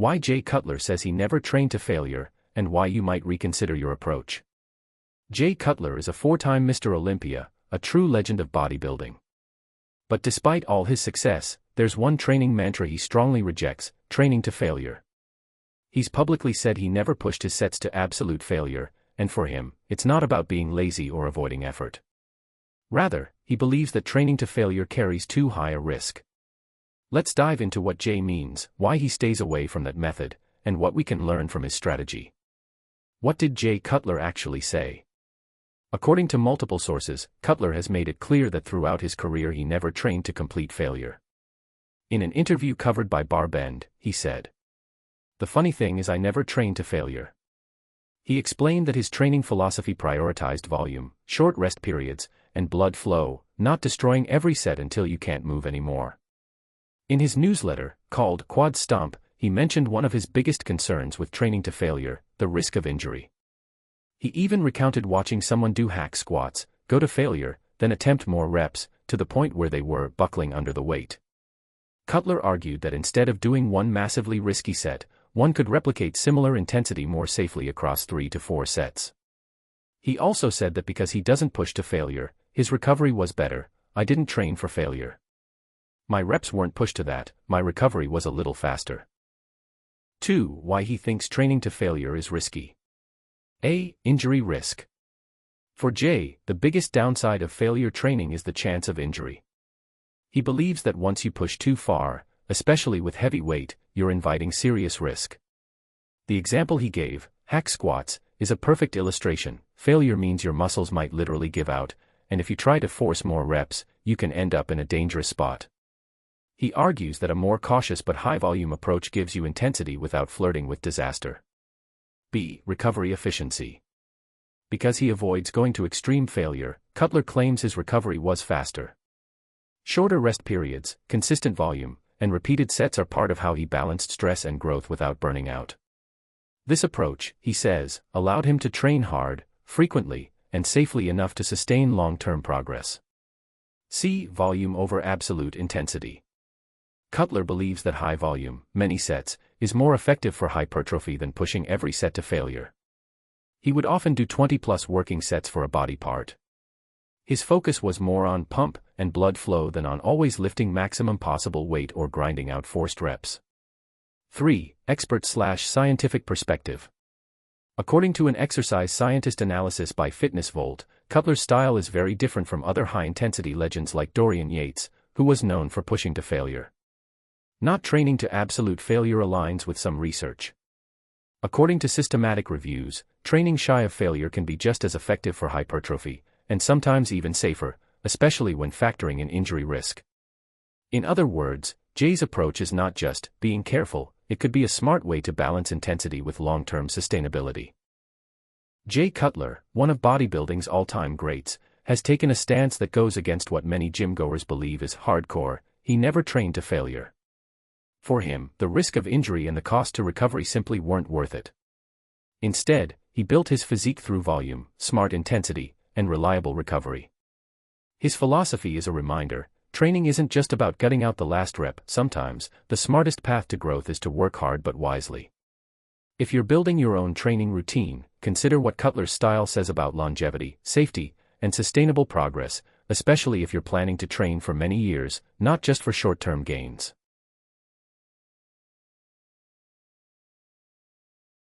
Why Jay Cutler says he never trained to failure, and why you might reconsider your approach. Jay Cutler is a 4-time Mr. Olympia, a true legend of bodybuilding. But despite all his success, there's one training mantra he strongly rejects: training to failure. He's publicly said he never pushed his sets to absolute failure, and for him, it's not about being lazy or avoiding effort. Rather, he believes that training to failure carries too high a risk. Let's dive into what Jay means, why he stays away from that method, and what we can learn from his strategy. What did Jay Cutler actually say? According to multiple sources, Cutler has made it clear that throughout his career he never trained to complete failure. In an interview covered by Barbend, he said, "The funny thing is I never trained to failure." He explained that his training philosophy prioritized volume, short rest periods, and blood flow, not destroying every set until you can't move anymore. In his newsletter, called Quad Stomp, he mentioned one of his biggest concerns with training to failure: the risk of injury. He even recounted watching someone do hack squats, go to failure, then attempt more reps, to the point where they were buckling under the weight. Cutler argued that instead of doing one massively risky set, one could replicate similar intensity more safely across 3 to 4 sets. He also said that because he doesn't push to failure, his recovery was better. "I didn't train for failure. My reps weren't pushed to that, my recovery was a little faster." 2. Why he thinks training to failure is risky. A. Injury risk. For Jay, the biggest downside of failure training is the chance of injury. He believes that once you push too far, especially with heavy weight, you're inviting serious risk. The example he gave, hack squats, is a perfect illustration. Failure means your muscles might literally give out, and if you try to force more reps, you can end up in a dangerous spot. He argues that a more cautious but high-volume approach gives you intensity without flirting with disaster. B. Recovery efficiency. Because he avoids going to extreme failure, Cutler claims his recovery was faster. Shorter rest periods, consistent volume, and repeated sets are part of how he balanced stress and growth without burning out. This approach, he says, allowed him to train hard, frequently, and safely enough to sustain long-term progress. C. Volume over absolute intensity. Cutler believes that high volume, many sets, is more effective for hypertrophy than pushing every set to failure. He would often do 20+ working sets for a body part. His focus was more on pump and blood flow than on always lifting maximum possible weight or grinding out forced reps. 3. Expert/scientific perspective. According to an exercise scientist analysis by Fitness Volt, Cutler's style is very different from other high-intensity legends like Dorian Yates, who was known for pushing to failure. Not training to absolute failure aligns with some research. According to systematic reviews, training shy of failure can be just as effective for hypertrophy, and sometimes even safer, especially when factoring in injury risk. In other words, Jay's approach is not just being careful, it could be a smart way to balance intensity with long-term sustainability. Jay Cutler, one of bodybuilding's all-time greats, has taken a stance that goes against what many gym-goers believe is hardcore. He never trained to failure. For him, the risk of injury and the cost to recovery simply weren't worth it. Instead, he built his physique through volume, smart intensity, and reliable recovery. His philosophy is a reminder: training isn't just about gutting out the last rep. Sometimes, the smartest path to growth is to work hard but wisely. If you're building your own training routine, consider what Cutler's style says about longevity, safety, and sustainable progress, especially if you're planning to train for many years, not just for short-term gains.